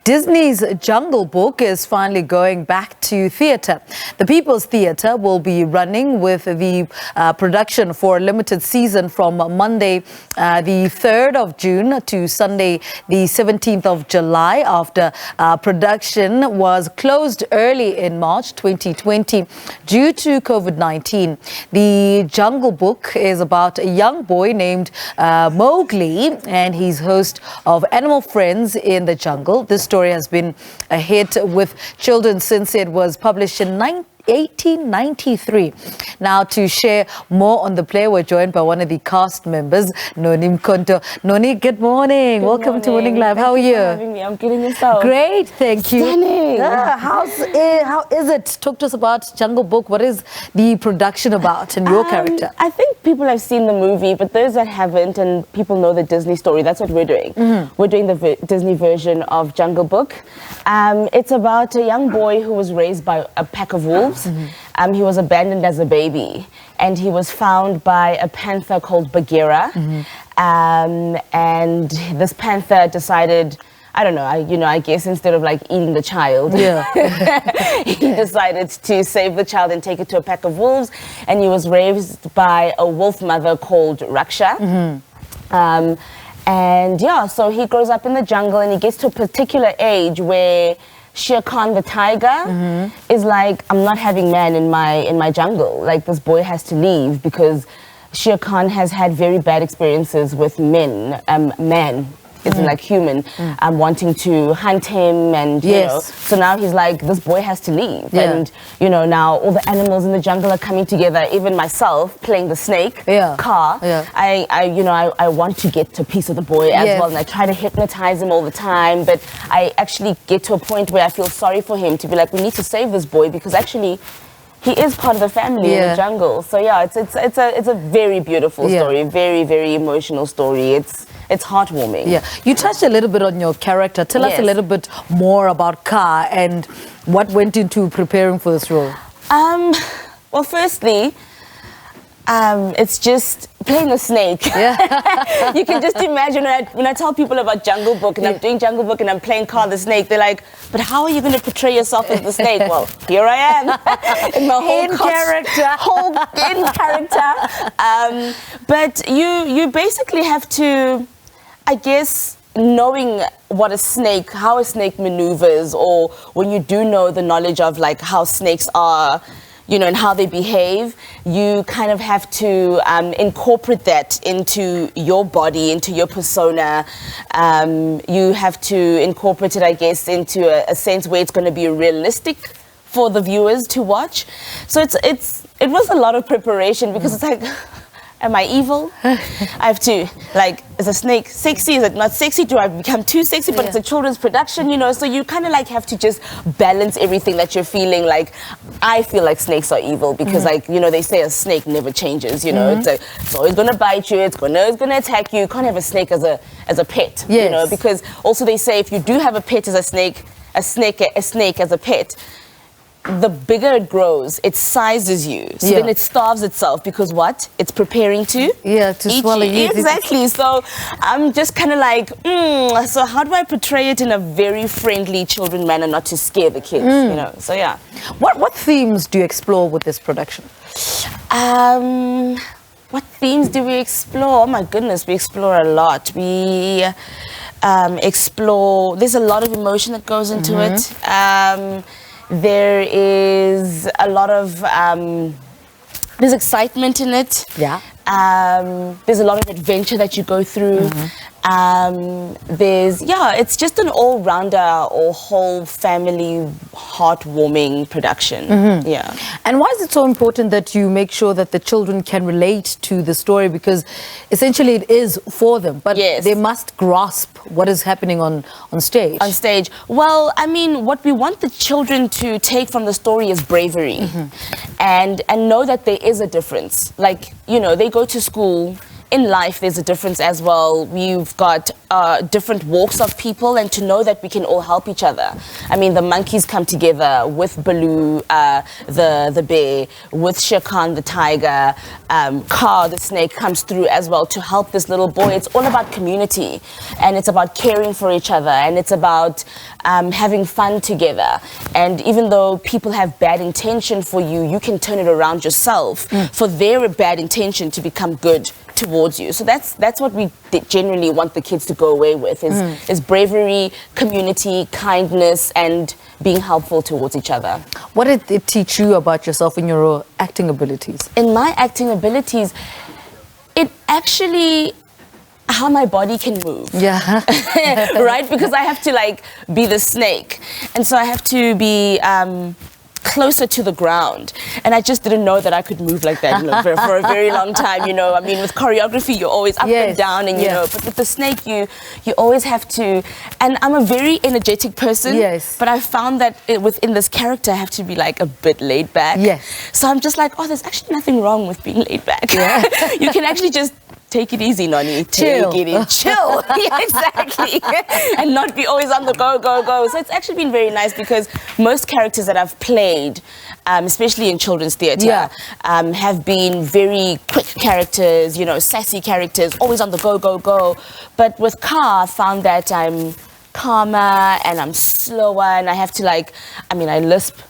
Disney's Jungle Book is finally going back to theatre. The People's Theatre will be running with the production for a limited season from Monday the 3rd of June to Sunday the 17th of July after production was closed early in March 2020 due to COVID-19. The Jungle Book is about a young boy named Mowgli, and he's host of Animal Friends in the Jungle. This story has been a hit with children since it was published in 1893. Now, to share more on the play, we're joined by one of the cast members, Noni Mkhonto. Noni, good morning. Welcome to Morning Live. How are you? Thank you for having me. I'm getting yourself. Great, thank you. Stunning. How is it? Talk to us about Jungle Book. What is the production about and your character? I think people have seen the movie, but those that haven't and people know the Disney story, that's what we're doing. We're doing the Disney version of Jungle Book. It's about a young boy who was raised by a pack of wolves. He was abandoned as a baby, and he was found by a panther called Bagheera. And this panther decided, I don't know, I guess instead of like eating the child, he decided to save the child and take it to a pack of wolves. And he was raised by a wolf mother called Raksha. So he grows up in the jungle, and he gets to a particular age where Shere Khan, the tiger, is like, I'm not having man in my jungle. Like, this boy has to leave because Shere Khan has had very bad experiences with men, isn't like human, wanting to hunt him, and you know. So now he's like, this boy has to leave, and you know, now all the animals in the jungle are coming together. Even myself playing the snake, Car. I want to get a piece of the boy as well, and I try to hypnotize him all the time. But I actually get to a point where I feel sorry for him, to be like, we need to save this boy because actually he is part of the family in the jungle. So yeah, it's a very beautiful story, very, very emotional story. It's heartwarming. Yeah, you touched a little bit on your character. Tell us a little bit more about Kaa and what went into preparing for this role. Well, firstly, it's just playing a snake. You can just imagine when I tell people about Jungle Book and I'm doing Jungle Book and I'm playing Kaa the snake, they're like, but how are you going to portray yourself as the snake? Well, here I am in my whole character. But you basically have to, I guess, knowing what a snake, how a snake maneuvers, or when you do know the knowledge of like how snakes are, you know, and how they behave, you kind of have to incorporate that into your body, into your persona. You have to incorporate it, I guess, into a sense where it's going to be realistic for the viewers to watch. So it was a lot of preparation because it's like, am I evil? I have to, like, is a snake sexy? Is it not sexy? Do I become too sexy? But it's a children's production, you know, so you kind of like have to just balance everything that you're feeling. Like, I feel like snakes are evil because, like, you know, they say a snake never changes, you know. It's always going to bite you, it's going to attack you. You can't have a snake as a pet, you know, because also they say if you do have a pet as a snake as a pet, the bigger it grows, it sizes you. So then it starves itself because what? It's preparing to swallow you. Exactly. So I'm just kind of like, so how do I portray it in a very friendly children manner, not to scare the kids, you know? So yeah. What themes do you explore with this production? What themes do we explore? Oh my goodness, we explore a lot. We explore, there's a lot of emotion that goes into it. There is a lot of, there's excitement in it. There's a lot of adventure that you go through. It's just an all-rounder or whole family heartwarming production. And why is it so important that you make sure that the children can relate to the story? Because essentially it is for them, but they must grasp what is happening on stage. On stage. Well, I mean, what we want the children to take from the story is bravery and know that there is a difference. Like, you know, they go to school in life, there's a difference as well. We've got different walks of people, and to know that we can all help each other. I mean, the monkeys come together with Baloo, the bear, with Shere Khan, the tiger. Kaa, the snake, comes through as well to help this little boy. It's all about community, and it's about caring for each other, and it's about having fun together. And even though people have bad intention for you, you can turn it around yourself for their bad intention to become good towards you. So that's what we generally want the kids to go away with, is bravery, community, kindness, and being helpful towards each other. What did it teach you about yourself in your acting abilities? In my acting abilities, it actually, how my body can move. Yeah. Right? Because I have to like be the snake. And so I have to be closer to the ground, and I just didn't know that I could move like that, you know, for a very long time, you know. I mean, with choreography, you're always up and down, and you know, but with the snake, you always have to. And I'm a very energetic person, but I found that within this character, I have to be like a bit laid back. So I'm just like, oh, there's actually nothing wrong with being laid back. You can actually just take it easy, Noni. Chill. Take it in. Chill. Yeah, exactly. And not be always on the go, go, go. So it's actually been very nice, because most characters that I've played, especially in children's theatre, have been very quick characters, you know, sassy characters, always on the go, go, go. But with Kaa, I found that I'm calmer and I'm slower, and I have to like, I mean, I lisp,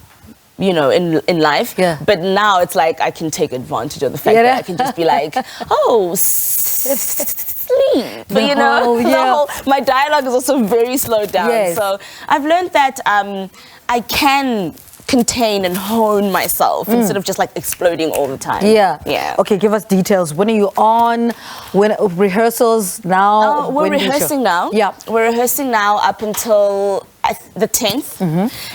you know, in life, but now it's like I can take advantage of the fact that I can just be like, oh, sleep, but you know, my dialogue is also very slowed down. So I've learned that I can contain and hone myself instead of just like exploding all the time. Okay, give us details. When are you on? When rehearsals now? We're rehearsing now. We're rehearsing now up until the 10th,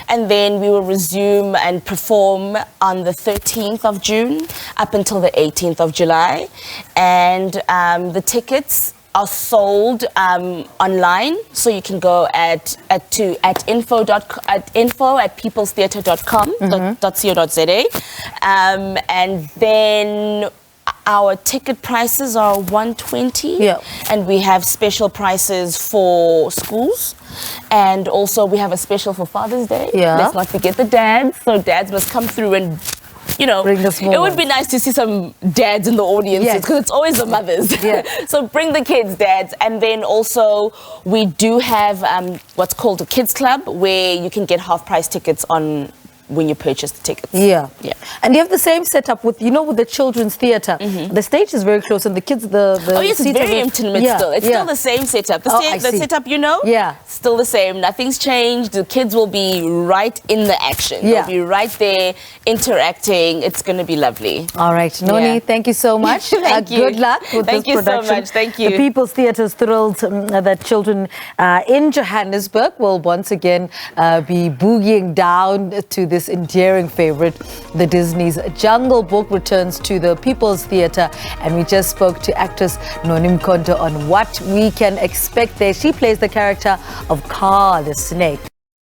and then we will resume and perform on the 13th of June up until the 18th of July, and the tickets are sold online, so you can go at info@peoplestheatre.com.co.za, and then our ticket prices are 120, and we have special prices for schools, and also we have a special for Father's Day. Let's not forget the dads, so dads must come through and, you know, it would be nice to see some dads in the audience, because it's always the mothers. So bring the kids, dads. And then also we do have what's called a kids club, where you can get half price tickets on when you purchase the tickets. And you have the same setup with, you know, with the children's theatre. The stage is very close, and the kids, the it's very intimate still. It's still the same setup. The setup, you know, still the same. Nothing's changed. The kids will be right in the action. They'll be right there interacting. It's going to be lovely. All right, Noni, thank you so much. Thank you. Good luck with this production. Thank you so much. Thank you. The People's Theatre is thrilled that children in Johannesburg will once again be boogieing down to this endearing favorite. The Disney's Jungle Book returns to the People's Theatre, and we just spoke to actress Noni Mkhonto on what we can expect there. She plays the character of Kaa the snake.